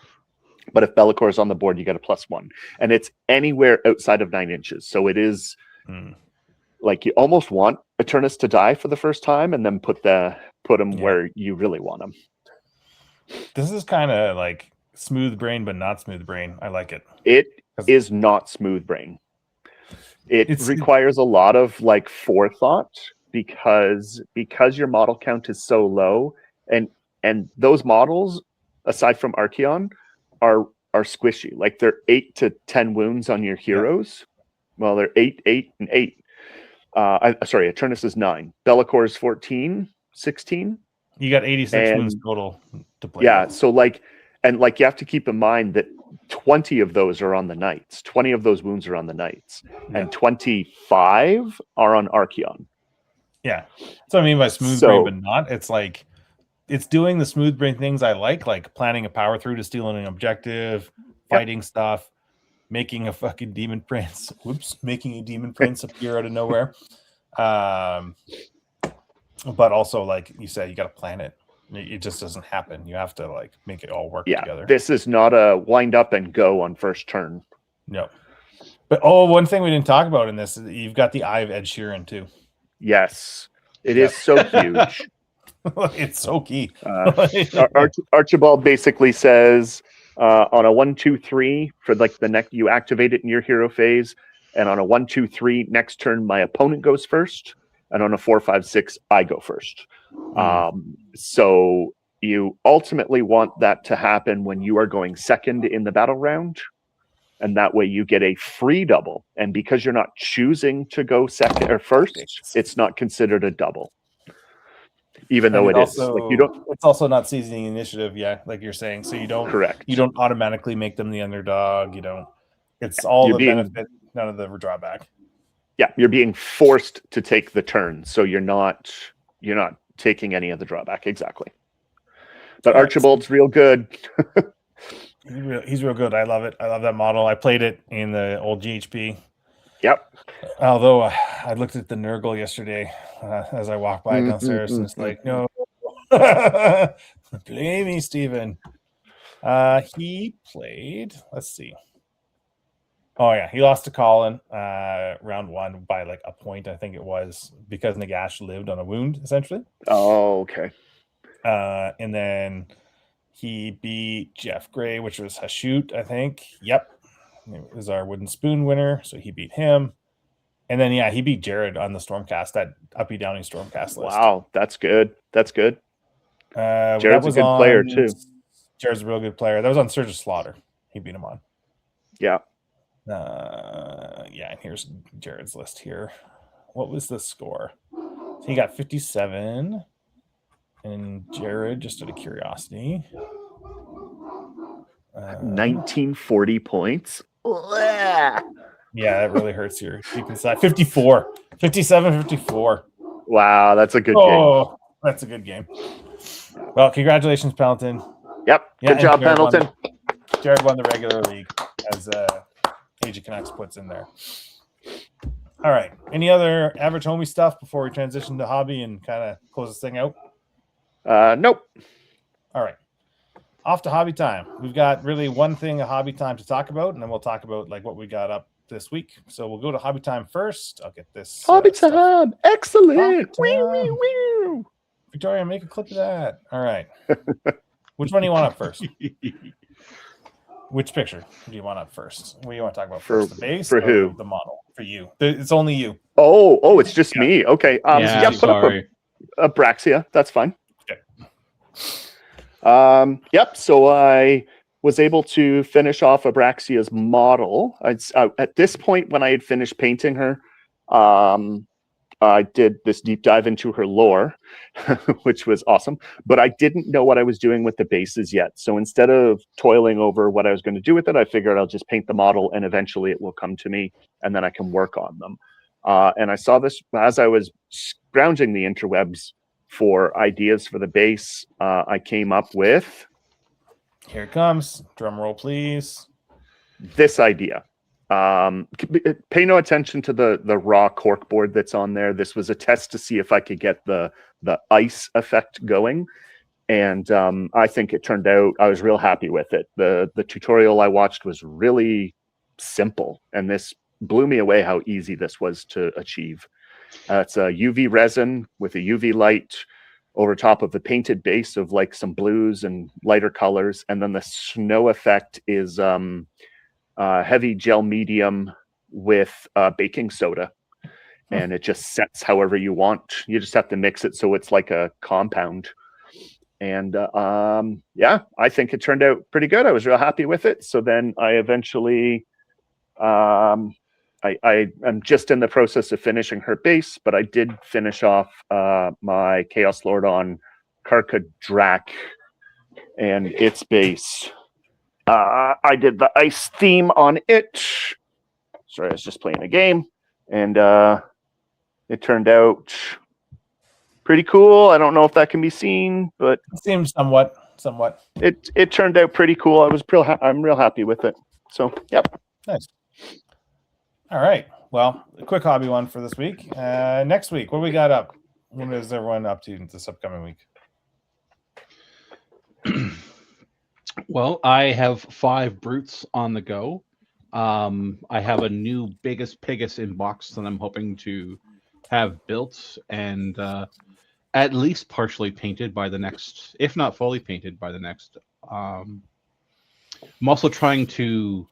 But if Bellicor's on the board, you get a +1, and it's anywhere outside of 9 inches. So it is like you almost want Eternus to die for the first time, and then put him where you really want him. This is kind of like smooth brain, but not smooth brain. I like it. It is not smooth brain. It requires a lot of like forethought because your model count is so low, and those models, aside from Archeon, are squishy. Like they're 8 to 10 wounds on your heroes. Well, they're 8, 8, and 8. Eternus is 9. Bellicor is 14, 16. You got 86 wounds total to play. Yeah, so you have to keep in mind that 20 of those are on the Knights. 20 of those wounds are on the Knights, and 25 are on Archeon. Yeah, that's what I mean by smooth brain, but not. It's like it's doing the smooth brain things I like planning a power through to steal an objective, fighting stuff, making a fucking demon prince. Making a demon prince appear out of nowhere. but also, like you said, you got to plan it. It just doesn't happen. You have to like make it all work together. This is not a wind up and go on first turn. No. But one thing we didn't talk about in this is you've got the eye of Ed Sheeran too. Yes, it is so huge. It's so key. Archibald basically says on a 1-2-3 for like the next, you activate it in your hero phase, and on a 1-2-3 next turn, my opponent goes first, and on a 4-5-6, I go first. So you ultimately want that to happen when you are going second in the battle round. And that way you get a free double. And because you're not choosing to go second or first, it's not considered a double. Even though it is. Like you don't, it's also not seizing initiative, like you're saying. So you don't automatically make them the underdog. You don't. It's all the benefit, none of the drawback. Yeah, you're being forced to take the turn. So you're not taking any of the drawback. Exactly. But Archibald's real good. He's real good. I love it. I love that model. I played it in the old GHP. Yep. Although I looked at the Nurgle yesterday as I walked by downstairs, and it's like, no, play me, Steven. He played. Let's see. Oh yeah, he lost to Colin round 1 by like a point, I think it was, because Nagash lived on a wound essentially. Oh, okay. And then he beat Jeff Gray, which was Hashut, I think. Yep. It was our Wooden Spoon winner, so he beat him. And then, he beat Jared on the Stormcast, that Uppy Downy Stormcast list. Wow, that's good. That's good. Jared's a good player, too. Jared's a real good player. That was on Surge of Slaughter. He beat him on. Yeah. And here's Jared's list here. What was the score? So he got 57. And Jared, just out of curiosity, 1940 points. Yeah, that really hurts your deep inside. 54, 57, 54. Wow, that's a good game. That's a good game. Well, congratulations, Pendleton. Yep, good job, Pendleton. Jared won the regular league, as Age of Canucks puts in there. All right. Any other average homie stuff before we transition to hobby and kind of close this thing out? Nope. All right. Off to hobby time. We've got really one thing of hobby time to talk about, and then we'll talk about like what we got up this week. So we'll go to hobby time first. I'll get this. Hobby time. Excellent. Hobby time. Wee, wee, wee. Victoria, make a clip of that. All right. Which one do you want up first? Which picture do you want up first? What do you want to talk about first? The base? For who? The model. For you. It's only you. Oh, it's just me. Okay. Sorry. Put up a Abraxia. That's fine. Okay. Yep. So I was able to finish off Abraxia's model. At this point, when I had finished painting her, I did this deep dive into her lore, which was awesome. But I didn't know what I was doing with the bases yet. So instead of toiling over what I was going to do with it, I figured I'll just paint the model, and eventually it will come to me, and then I can work on them. And I saw this as I was scrounging the interwebs for ideas for the base. I came up with... Here it comes. Drum roll, please. This idea. Pay no attention to the raw corkboard that's on there. This was a test to see if I could get the ice effect going. And I think it turned out, I was real happy with it. The tutorial I watched was really simple, and this blew me away how easy this was to achieve. It's a UV resin with a UV light over top of the painted base of like some blues and lighter colors. And then the snow effect is heavy gel medium with baking soda. And it just sets however you want. You just have to mix it so it's like a compound. And yeah, I think it turned out pretty good. I was real happy with it. So then I eventually, I am just in the process of finishing her base, but I did finish off my Chaos Lord on Karka Drak and its base. I did the ice theme on it. Sorry, I was just playing a game, and it turned out pretty cool. I don't know if that can be seen, but it seems somewhat. It turned out pretty cool. I'm real happy with it. So, yep. Nice. All right. Well, a quick hobby one for this week. Next week, what do we got up? What is everyone up to this upcoming week? Well, I have 5 brutes on the go. I have a new biggest pigus in box that I'm hoping to have built and at least partially painted by the next, if not fully painted by the next. I'm also trying to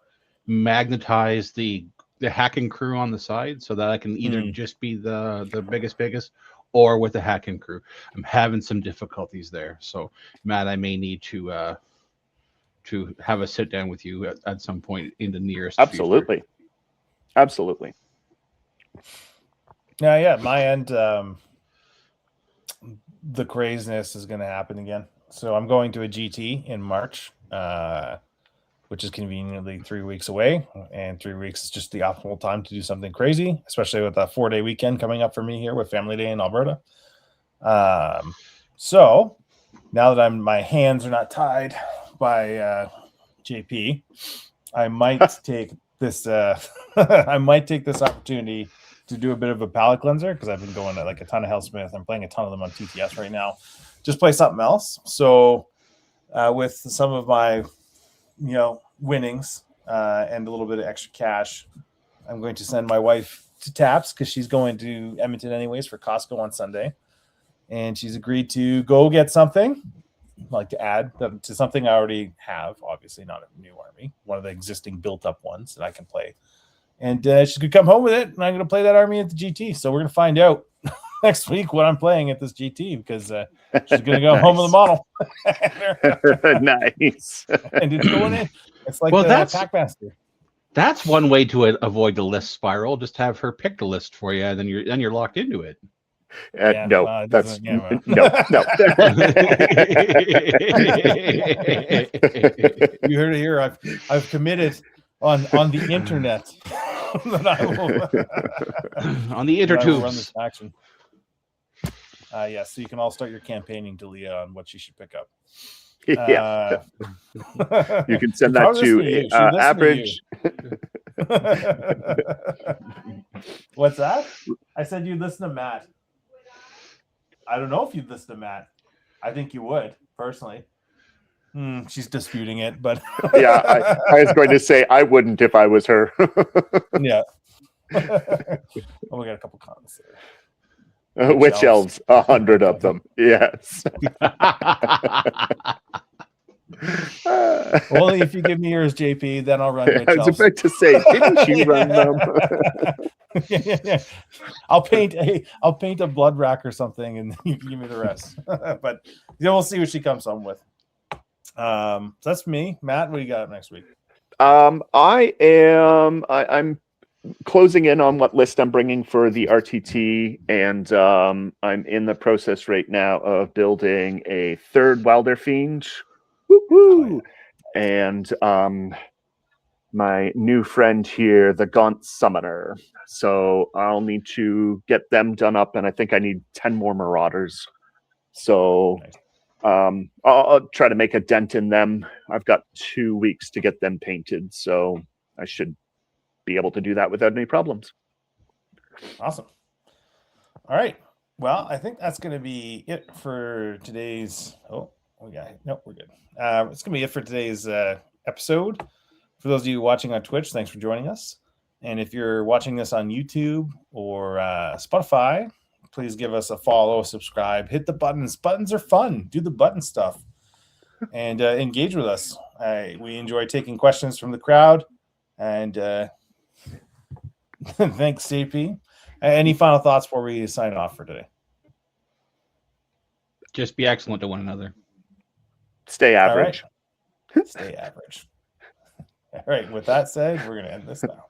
magnetize the hacking crew on the side so that I can either just be the biggest or with the hacking crew. I'm having some difficulties there, so Matt, I may need to have a sit down with you at some point in the nearest Absolutely. future. Absolutely. Yeah, my end, the craziness is going to happen again. So I'm going to a GT in March, which is conveniently 3 weeks away, and 3 weeks is just the optimal time to do something crazy, especially with a 4-day weekend coming up for me here with Family Day in Alberta. So now that my hands are not tied by JP, I might take this I might take this opportunity to do a bit of a palate cleanser, because I've been going to like a ton of Hellsmith. I'm playing a ton of them on TTS right now. Just play something else. So with some of my winnings and a little bit of extra cash, I'm going to send my wife to Taps because she's going to Edmonton anyways for Costco on Sunday, and she's agreed to go get something. I'd like to add to something I already have, obviously not a new army, one of the existing built up ones that I can play, and she's gonna come home with it, and I'm gonna play that army at the GT. So we're gonna find out next week what I'm playing at this GT, because she's gonna go home with a model. Nice. And it's going in. It's like that's Packmaster. That's one way to avoid the list spiral. Just have her pick the list for you, and then you're locked into it. No, that's no. You heard it here. I've committed on the internet that I will on the intertubes run this action. Yeah, so you can all start your campaigning to Leah on what she should pick up. Yeah, you can send that to average. What's that? I said you'd listen to Matt. I don't know if you'd listen to Matt. I think you would, personally. She's disputing it, but yeah, I was going to say I wouldn't if I was her. Yeah. Oh, we got a couple comments there. Witch elves, 100 of them. Yes. Only if you give me yours, JP, then I'll run witch I was elves. about to say, didn't you run them? Yeah. I'll paint a blood rack or something, and then you can give me the rest. But we'll see what she comes home with. So that's me. Matt, what do you got next week? I'm closing in on what list I'm bringing for the RTT, and I'm in the process right now of building a 3rd Wilder Fiend. Woo-hoo! And my new friend here, the Gaunt Summoner. So I'll need to get them done up, and I think I need 10 more Marauders. So I'll try to make a dent in them. I've got 2 weeks to get them painted, so I should be able to do that without any problems. Awesome. All right. Well, I think that's going to be it for today's. We're good. It's going to be it for today's episode. For those of you watching on Twitch, thanks for joining us. And if you're watching this on YouTube or Spotify, please give us a follow, subscribe, hit the buttons. Buttons are fun. Do the button stuff and engage with us. We enjoy taking questions from the crowd. And thanks, CP. Any final thoughts before we sign off for today? Just be excellent to one another. Stay average. All right. Stay average. All right. With that said, we're going to end this now.